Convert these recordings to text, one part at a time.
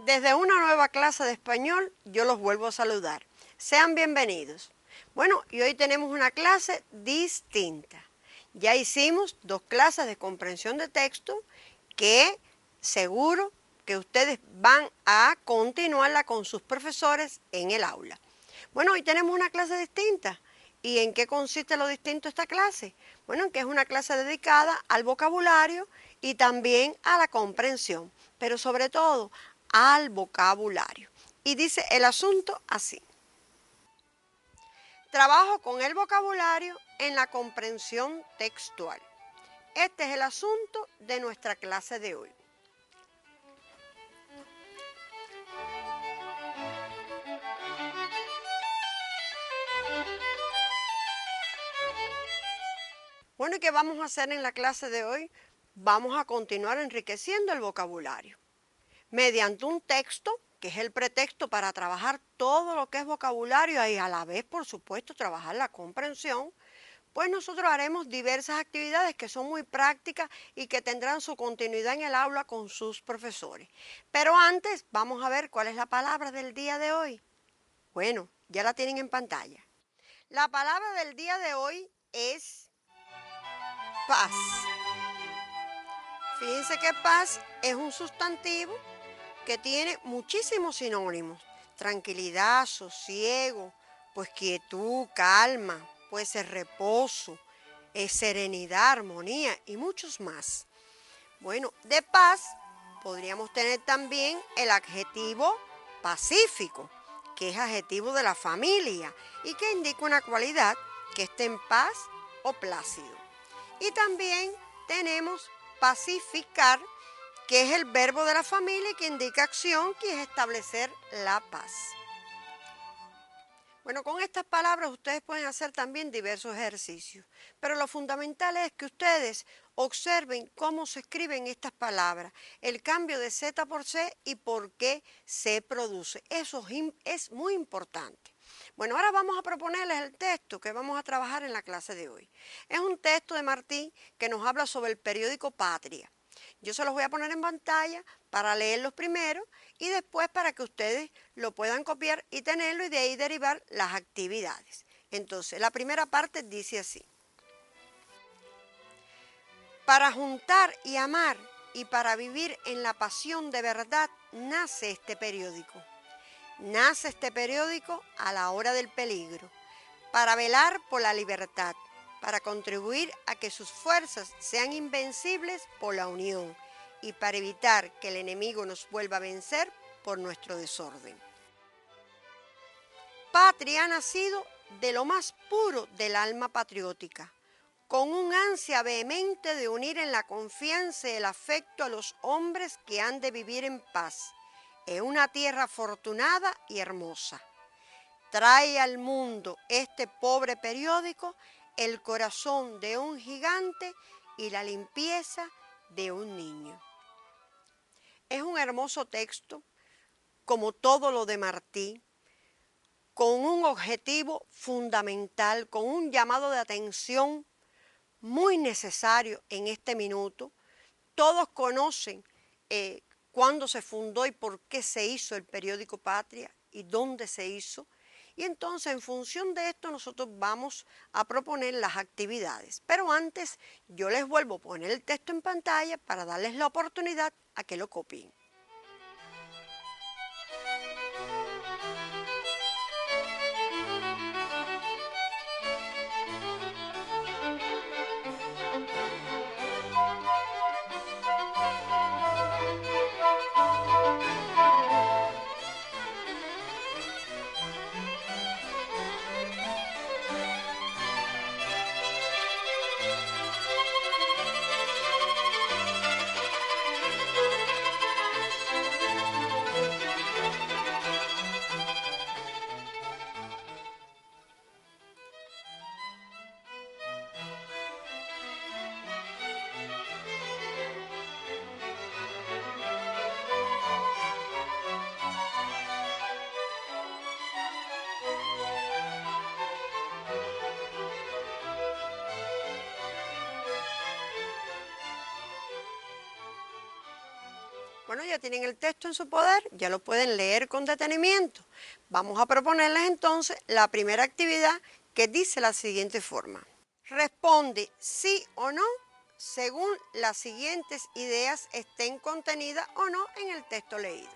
Desde una nueva clase de español, yo los vuelvo a saludar. Sean bienvenidos. Bueno, y hoy tenemos una clase distinta. Ya hicimos 2 clases de comprensión de texto que seguro que ustedes van a continuarla con sus profesores en el aula. Bueno, hoy tenemos una clase distinta. ¿Y en qué consiste lo distinto de esta clase? Bueno, en que es una clase dedicada al vocabulario y también a la comprensión, pero sobre todo al vocabulario. Y dice el asunto así: trabajo con el vocabulario en la comprensión textual. Este es el asunto de nuestra clase de hoy. Bueno, ¿y qué vamos a hacer en la clase de hoy? Vamos a continuar enriqueciendo el vocabulario mediante un texto, que es el pretexto para trabajar todo lo que es vocabulario y a la vez, por supuesto, trabajar la comprensión. Pues nosotros haremos diversas actividades que son muy prácticas y que tendrán su continuidad en el aula con sus profesores. Pero antes vamos a ver cuál es la palabra del día de hoy. Bueno, ya la tienen en pantalla. La palabra del día de hoy es paz. Fíjense que paz es un sustantivo que tiene muchísimos sinónimos: tranquilidad, sosiego, pues quietud, calma, puede ser reposo, serenidad, armonía y muchos más. Bueno, de paz podríamos tener también el adjetivo pacífico, que es adjetivo de la familia y que indica una cualidad que esté en paz o plácido. Y también tenemos pacificar, que es el verbo de la familia y que indica acción, que es establecer la paz. Bueno, con estas palabras ustedes pueden hacer también diversos ejercicios, pero lo fundamental es que ustedes observen cómo se escriben estas palabras, el cambio de Z por C y por qué se produce. Eso es muy importante. Bueno, ahora vamos a proponerles el texto que vamos a trabajar en la clase de hoy. Es un texto de Martí que nos habla sobre el periódico Patria. Yo se los voy a poner en pantalla para leerlos primero y después para que ustedes lo puedan copiar y tenerlo y de ahí derivar las actividades. Entonces, la primera parte dice así: para juntar y amar y para vivir en la pasión de verdad nace este periódico. Nace este periódico a la hora del peligro, para velar por la libertad, para contribuir a que sus fuerzas sean invencibles por la unión y para evitar que el enemigo nos vuelva a vencer por nuestro desorden. Patria ha nacido de lo más puro del alma patriótica, con un ansia vehemente de unir en la confianza y el afecto a los hombres que han de vivir en paz, en una tierra afortunada y hermosa. Trae al mundo este pobre periódico el corazón de un gigante y la limpieza de un niño. Es un hermoso texto, como todo lo de Martí, con un objetivo fundamental, con un llamado de atención muy necesario en este minuto. Todos conocen cuándo se fundó y por qué se hizo el periódico Patria y dónde se hizo. Y entonces, en función de esto, nosotros vamos a proponer las actividades. Pero antes, yo les vuelvo a poner el texto en pantalla para darles la oportunidad a que lo copien. Bueno, ya tienen el texto en su poder, ya lo pueden leer con detenimiento. Vamos a proponerles entonces la primera actividad, que dice la siguiente forma. Responde sí o no según las siguientes ideas estén contenidas o no en el texto leído.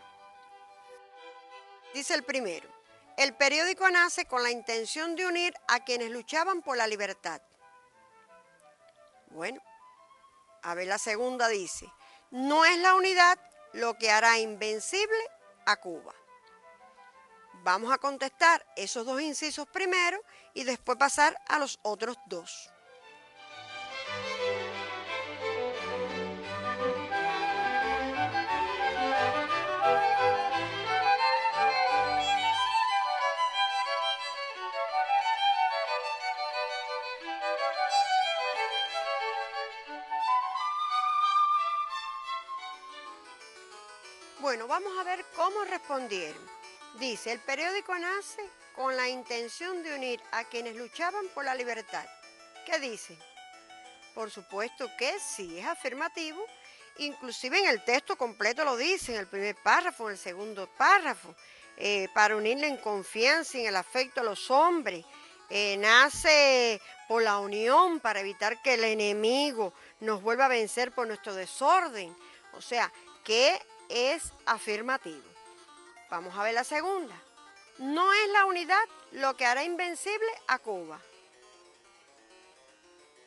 Dice el primero: el periódico nace con la intención de unir a quienes luchaban por la libertad. Bueno, a ver, la segunda dice: no es la unidad lo que hará invencible a Cuba. Vamos a contestar esos dos incisos primero y después pasar a los otros dos. Bueno, vamos a ver cómo respondieron. Dice: el periódico nace con la intención de unir a quienes luchaban por la libertad. ¿Qué dice? Por supuesto que sí, es afirmativo. Inclusive en el texto completo lo dice, en el primer párrafo, en el segundo párrafo, para unirle en confianza y en el afecto a los hombres. Nace por la unión para evitar que el enemigo nos vuelva a vencer por nuestro desorden. O sea, que es afirmativo. Vamos a ver la segunda. No es la unidad lo que hará invencible a Cuba.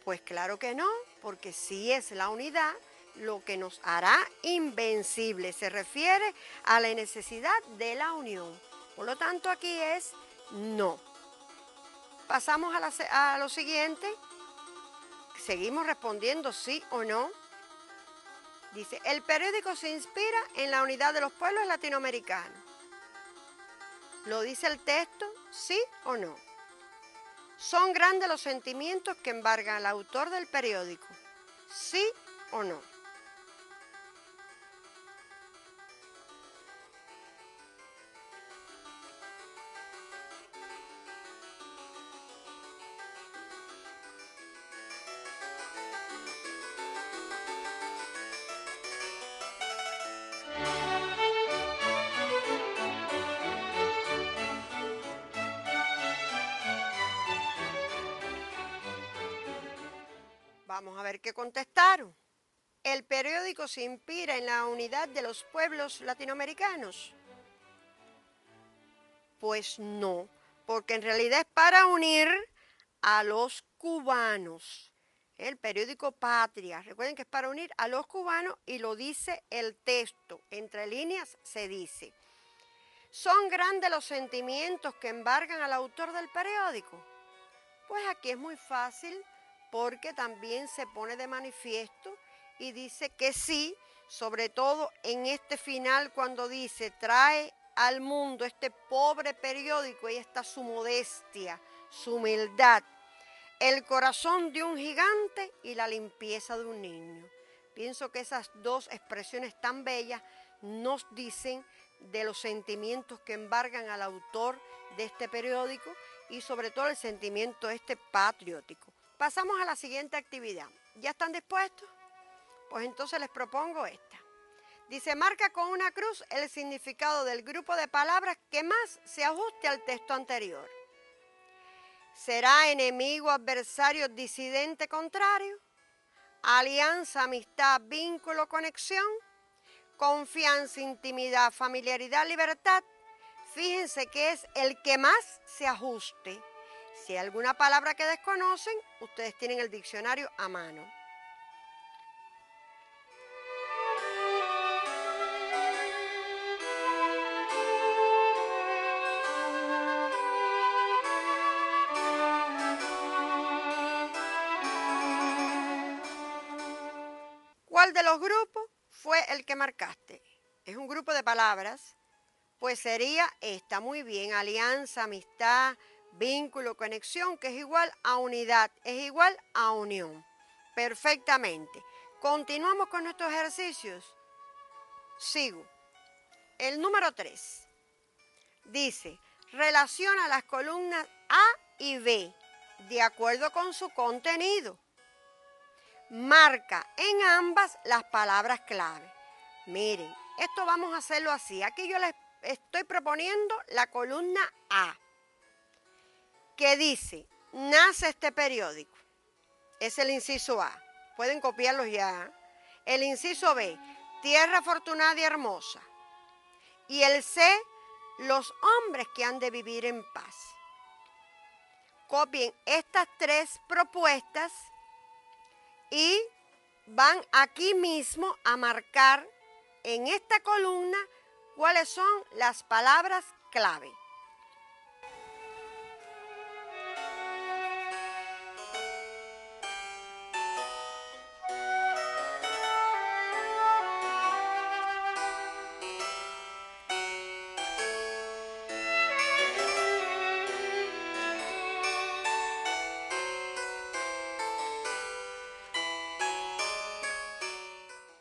Pues claro que no, porque sí es la unidad lo que nos hará invencible. Se refiere a la necesidad de la unión. Por lo tanto, aquí es no. Pasamos a lo siguiente. Seguimos respondiendo sí o no. Dice: el periódico se inspira en la unidad de los pueblos latinoamericanos. ¿Lo dice el texto? ¿Sí o no? Son grandes los sentimientos que embargan al autor del periódico. ¿Sí o no? Vamos a ver qué contestaron. ¿El periódico se inspira en la unidad de los pueblos latinoamericanos? Pues no, porque en realidad es para unir a los cubanos. El periódico Patria, recuerden que es para unir a los cubanos y lo dice el texto, entre líneas se dice. ¿Son grandes los sentimientos que embargan al autor del periódico? Pues aquí es muy fácil, porque también se pone de manifiesto y dice que sí, sobre todo en este final cuando dice: trae al mundo este pobre periódico, y está su modestia, su humildad, el corazón de un gigante y la limpieza de un niño. Pienso que esas dos expresiones tan bellas nos dicen de los sentimientos que embargan al autor de este periódico y sobre todo el sentimiento patriótico. Pasamos a la siguiente actividad. ¿Ya están dispuestos? Pues entonces les propongo esta. Dice: marca con una cruz el significado del grupo de palabras que más se ajuste al texto anterior. ¿Será enemigo, adversario, disidente, contrario? Alianza, amistad, vínculo, conexión. Confianza, intimidad, familiaridad, libertad. Fíjense que es el que más se ajuste. Si hay alguna palabra que desconocen, ustedes tienen el diccionario a mano. ¿Cuál de los grupos fue el que marcaste? Es un grupo de palabras, pues sería esta. Muy bien: alianza, amistad, vínculo, conexión, que es igual a unidad, es igual a unión. Perfectamente. Continuamos con nuestros ejercicios. Sigo. El número 3 dice: relaciona las columnas A y B de acuerdo con su contenido. Marca en ambas las palabras clave. Miren, esto vamos a hacerlo así. Aquí yo les estoy proponiendo la columna A, que dice, nace este periódico. Es el inciso A. Pueden copiarlos ya. El inciso B, tierra afortunada y hermosa. Y el C, los hombres que han de vivir en paz. Copien estas tres propuestas y van aquí mismo a marcar en esta columna cuáles son las palabras clave.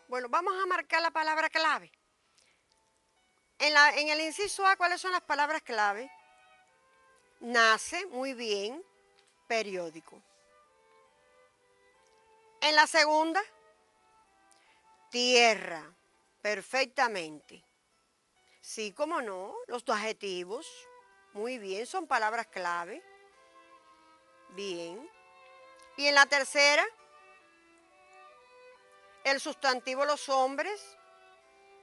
Bueno, vamos a marcar la palabra clave. En el inciso A, ¿cuáles son las palabras clave? Nace, muy bien, periódico. En la segunda, tierra, perfectamente. Sí, cómo no, los dos adjetivos, muy bien, son palabras clave. Bien. Y en la tercera, el sustantivo los hombres.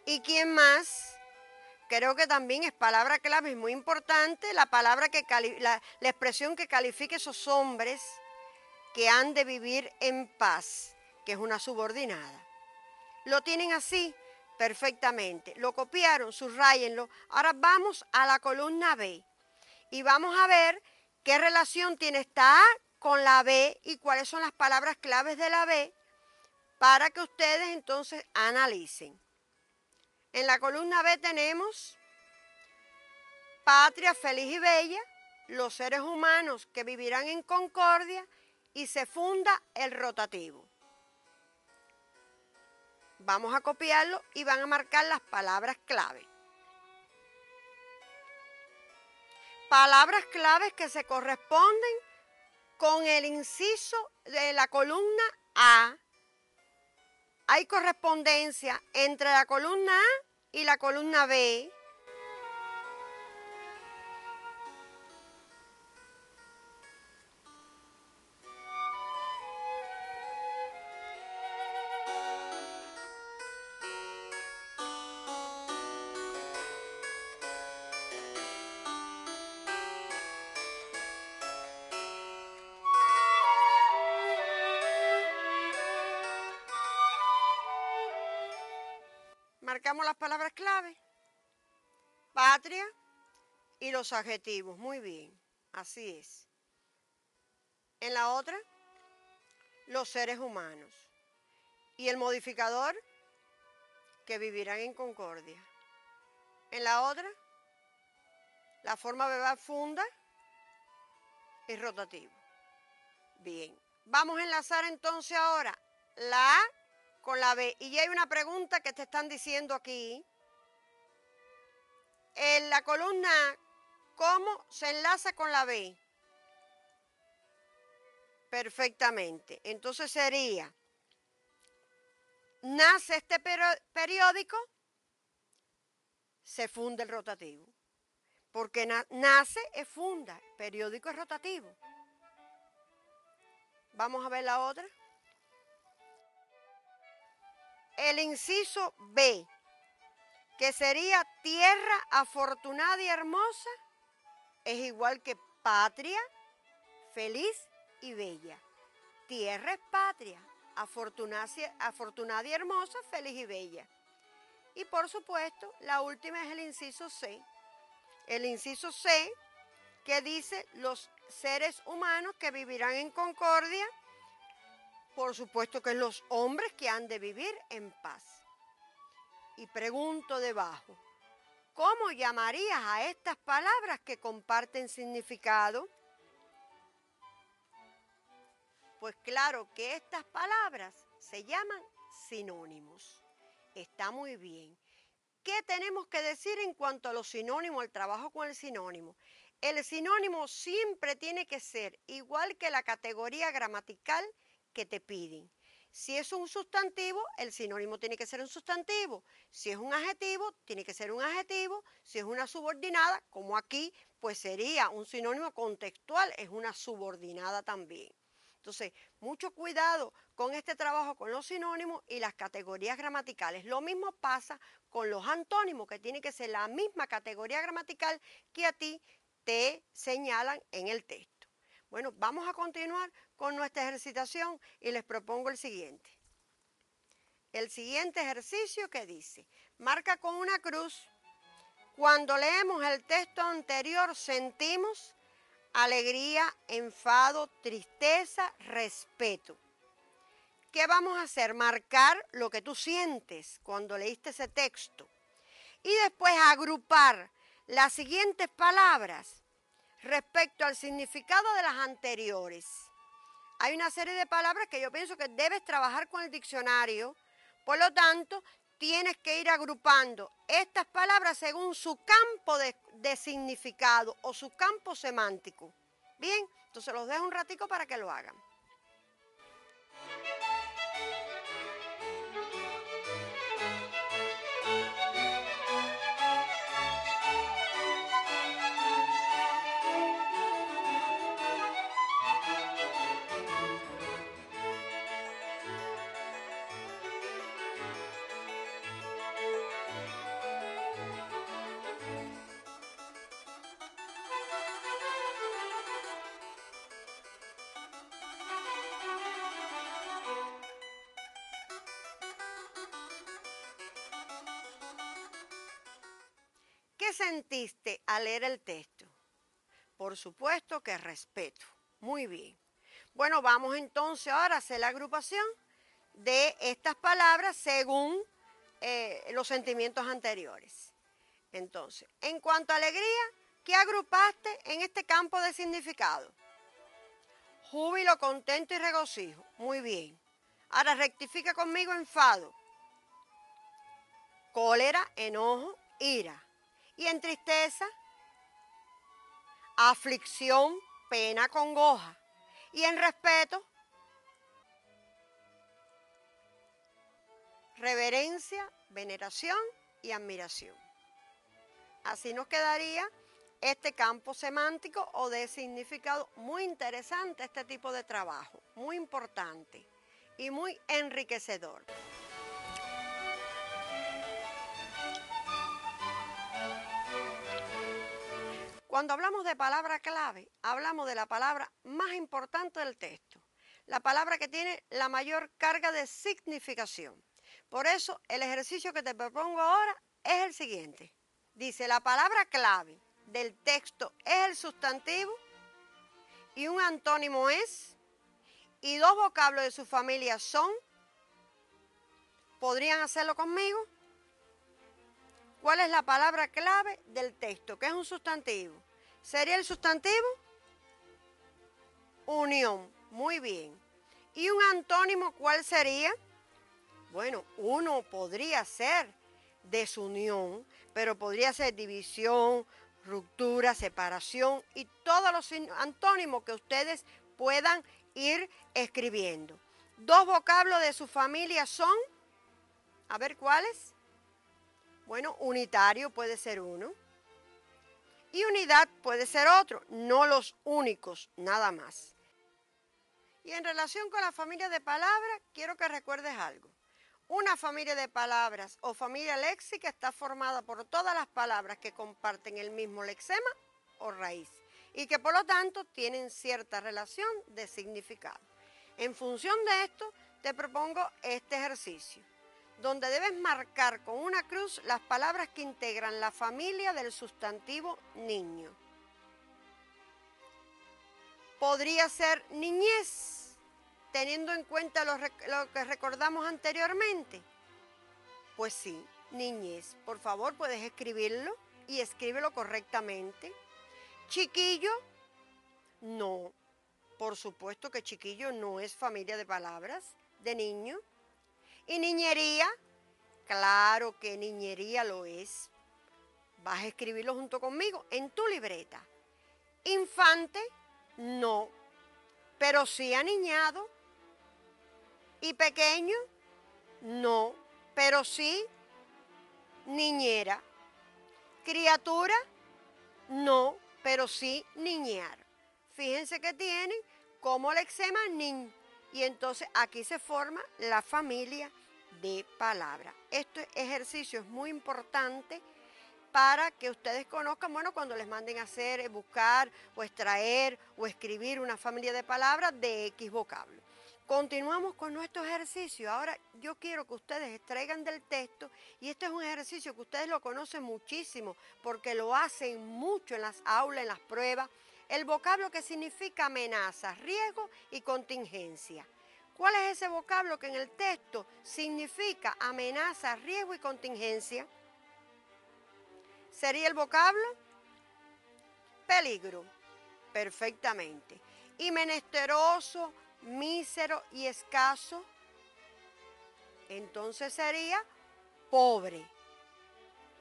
¿Y quién más? Creo que también es palabra clave, es muy importante, la expresión que califique esos hombres que han de vivir en paz, que es una subordinada. ¿Lo tienen así? Perfectamente. Lo copiaron, subrayenlo. Ahora vamos a la columna B y vamos a ver qué relación tiene esta A con la B y cuáles son las palabras claves de la B para que ustedes entonces analicen. En la columna B tenemos patria feliz y bella, los seres humanos que vivirán en concordia y se funda el rotativo. Vamos a copiarlo y van a marcar las palabras clave. Palabras claves que se corresponden con el inciso de la columna A. Hay correspondencia entre la columna A y la columna B. Marcamos las palabras clave, patria y los adjetivos. Muy bien, así es. En la otra, los seres humanos. Y el modificador, que vivirán en concordia. En la otra, la forma verbal funda y rotativo. Bien, vamos a enlazar entonces ahora la A con la B. Y ya hay una pregunta que te están diciendo aquí. En la columna A, ¿cómo se enlaza con la B? Perfectamente. Entonces sería, nace este periódico, se funda el rotativo. Porque nace es funda, periódico es rotativo. Vamos a ver la otra. El inciso B, que sería tierra afortunada y hermosa, es igual que patria, feliz y bella. Tierra es patria, afortunada y hermosa, feliz y bella. Y por supuesto, la última es el inciso C. El inciso C, que dice los seres humanos que vivirán en concordia, por supuesto que los hombres que han de vivir en paz. Y pregunto debajo, ¿cómo llamarías a estas palabras que comparten significado? Pues claro que estas palabras se llaman sinónimos. Está muy bien. ¿Qué tenemos que decir en cuanto a los sinónimos, al trabajo con el sinónimo? El sinónimo siempre tiene que ser igual que la categoría gramatical que te piden. Si es un sustantivo, el sinónimo tiene que ser un sustantivo. Si es un adjetivo, tiene que ser un adjetivo. Si es una subordinada, como aquí, pues sería un sinónimo contextual, es una subordinada también. Entonces, mucho cuidado con este trabajo con los sinónimos y las categorías gramaticales. Lo mismo pasa con los antónimos, que tiene que ser la misma categoría gramatical que a ti te señalan en el texto. Bueno, vamos a continuar con nuestra ejercitación y les propongo el siguiente. El siguiente ejercicio que dice, marca con una cruz. Cuando leemos el texto anterior sentimos alegría, enfado, tristeza, respeto. ¿Qué vamos a hacer? Marcar lo que tú sientes cuando leíste ese texto. Y después agrupar las siguientes palabras respecto al significado de las anteriores. Hay una serie de palabras que yo pienso que debes trabajar con el diccionario, por lo tanto, tienes que ir agrupando estas palabras según su campo de significado o su campo semántico. Bien, entonces los dejo un ratico para que lo hagan. ¿Qué sentiste al leer el texto? Por supuesto que respeto. Muy bien. Bueno, vamos entonces ahora a hacer la agrupación de estas palabras según los sentimientos anteriores. Entonces, en cuanto a alegría, ¿qué agrupaste en este campo de significado? Júbilo, contento y regocijo. Muy bien. Ahora rectifica conmigo enfado. Cólera, enojo, ira. Y en tristeza, aflicción, pena, congoja. Y en respeto, reverencia, veneración y admiración. Así nos quedaría este campo semántico o de significado. Muy interesante este tipo de trabajo, muy importante y muy enriquecedor. Cuando hablamos de palabra clave, hablamos de la palabra más importante del texto, la palabra que tiene la mayor carga de significación. Por eso, el ejercicio que te propongo ahora es el siguiente. Dice, la palabra clave del texto es el sustantivo y un antónimo es, y dos vocablos de su familia son. ¿Podrían hacerlo conmigo? ¿Cuál es la palabra clave del texto? ¿Qué es un sustantivo? ¿Sería el sustantivo? Unión. Muy bien. ¿Y un antónimo cuál sería? Bueno, uno podría ser desunión, pero podría ser división, ruptura, separación y todos los antónimos que ustedes puedan ir escribiendo. Dos vocablos de su familia son, a ver cuáles. Bueno, unitario puede ser uno y unidad puede ser otro, no los únicos, nada más. Y en relación con la familia de palabras, quiero que recuerdes algo. Una familia de palabras o familia léxica está formada por todas las palabras que comparten el mismo lexema o raíz y que por lo tanto tienen cierta relación de significado. En función de esto, te propongo este ejercicio, donde debes marcar con una cruz las palabras que integran la familia del sustantivo niño. Podría ser niñez, teniendo en cuenta lo que recordamos anteriormente. Pues sí, niñez. Por favor, puedes escribirlo y escríbelo correctamente. Chiquillo, no. Por supuesto que chiquillo no es familia de palabras, de niño. Y niñería, claro que niñería lo es. Vas a escribirlo junto conmigo en tu libreta. Infante, no, pero sí aniñado. Y pequeño, no, pero sí niñera. Criatura, no, pero sí niñar. Fíjense que tienen como lexema nin. Y entonces aquí se forma la familia de palabras. Este ejercicio es muy importante para que ustedes conozcan, bueno, cuando les manden a hacer, buscar o extraer o escribir una familia de palabras de X vocablo. Continuamos con nuestro ejercicio. Ahora yo quiero que ustedes extraigan del texto, y este es un ejercicio que ustedes lo conocen muchísimo porque lo hacen mucho en las aulas, en las pruebas, el vocablo que significa amenaza, riesgo y contingencia. ¿Cuál es ese vocablo que en el texto significa amenaza, riesgo y contingencia? ¿Sería el vocablo? Peligro. Perfectamente. Y menesteroso, mísero y escaso, entonces sería pobre.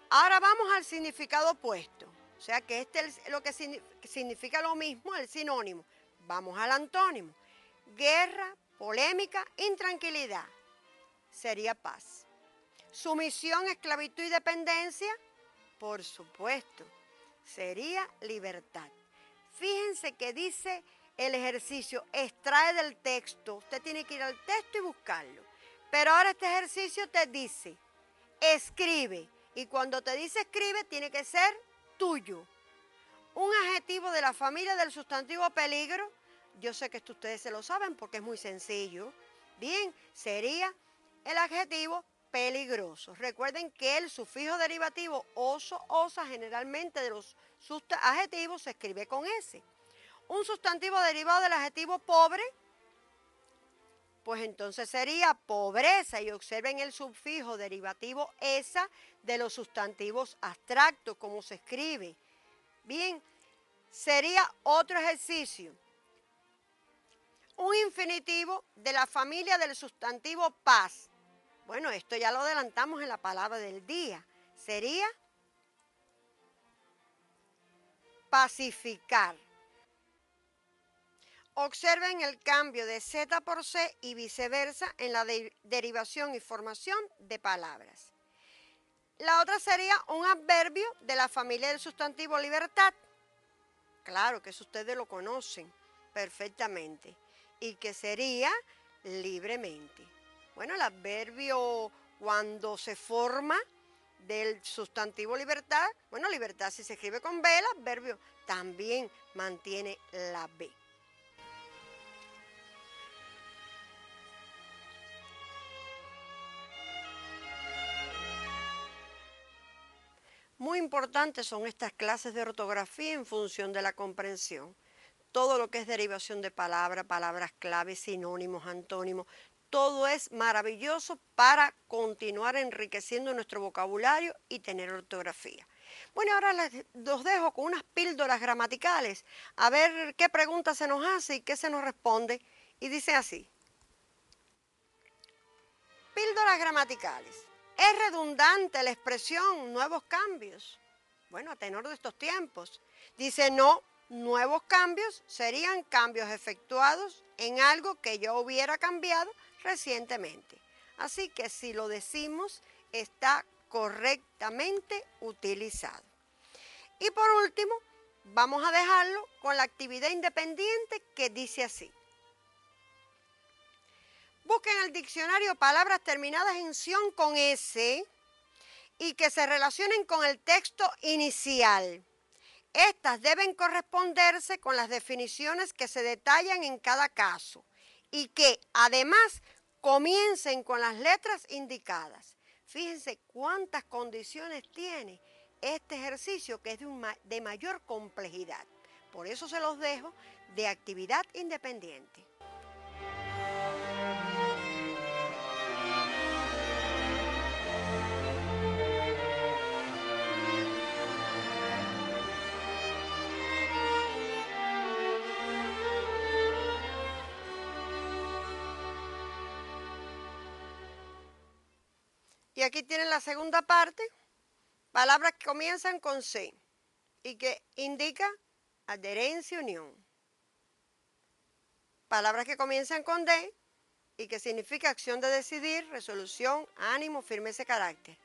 Ahora vamos al significado opuesto. O sea que este es lo que significa lo mismo, el sinónimo. Vamos al antónimo. Guerra, polémica, intranquilidad. Sería paz. Sumisión, esclavitud y dependencia, por supuesto, sería libertad. Fíjense que dice el ejercicio, extrae del texto. Usted tiene que ir al texto y buscarlo. Pero ahora este ejercicio te dice, escribe. Y cuando te dice escribe, tiene que ser tuyo. Un adjetivo de la familia del sustantivo peligro. Yo sé que esto ustedes se lo saben porque es muy sencillo. Bien, sería el adjetivo peligroso. Recuerden que el sufijo derivativo oso, osa, generalmente de los adjetivos se escribe con S. Un sustantivo derivado del adjetivo pobre, pues entonces sería pobreza. Y observen el sufijo derivativo esa de los sustantivos abstractos, cómo se escribe. Bien, sería otro ejercicio. Un infinitivo de la familia del sustantivo paz. Bueno, esto ya lo adelantamos en la palabra del día. Sería pacificar. Observen el cambio de Z por C y viceversa en la derivación y formación de palabras. La otra sería un adverbio de la familia del sustantivo libertad. Claro que eso ustedes lo conocen perfectamente. Y que sería libremente. Bueno, el adverbio cuando se forma del sustantivo libertad, bueno, libertad si se escribe con B, el adverbio también mantiene la B. Muy importantes son estas clases de ortografía en función de la comprensión. Todo lo que es derivación de palabras, palabras claves, sinónimos, antónimos, todo es maravilloso para continuar enriqueciendo nuestro vocabulario y tener ortografía. Bueno, ahora los dejo con unas píldoras gramaticales, a ver qué pregunta se nos hace y qué se nos responde. Y dice así: píldoras gramaticales. ¿Es redundante la expresión nuevos cambios? Bueno, a tenor de estos tiempos. Dice no, nuevos cambios serían cambios efectuados en algo que yo hubiera cambiado recientemente. Así que si lo decimos, está correctamente utilizado. Y por último, vamos a dejarlo con la actividad independiente que dice así. Busquen en el diccionario palabras terminadas en ción con S y que se relacionen con el texto inicial. Estas deben corresponderse con las definiciones que se detallan en cada caso y que además comiencen con las letras indicadas. Fíjense cuántas condiciones tiene este ejercicio que es de mayor complejidad. Por eso se los dejo de actividad independiente. Y aquí tienen la segunda parte, palabras que comienzan con C y que indica adherencia, unión. Palabras que comienzan con D y que significa acción de decidir, resolución, ánimo, firmeza y carácter.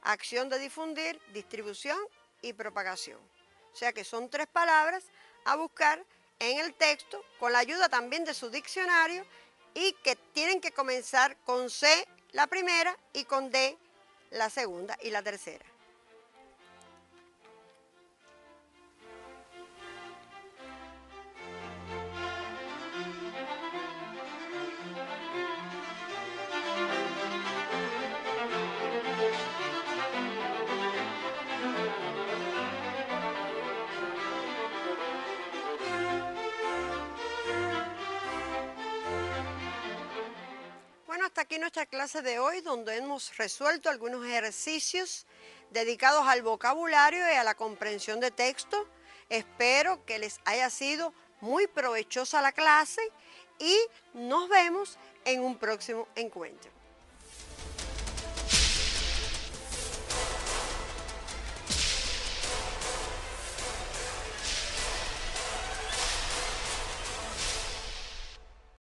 Acción de difundir, distribución y propagación. O sea que son 3 palabras a buscar en el texto con la ayuda también de su diccionario y que tienen que comenzar con C la primera y con D la segunda y la tercera. Bueno, hasta aquí nuestra clase de hoy, donde hemos resuelto algunos ejercicios dedicados al vocabulario y a la comprensión de texto. Espero que les haya sido muy provechosa la clase y nos vemos en un próximo encuentro.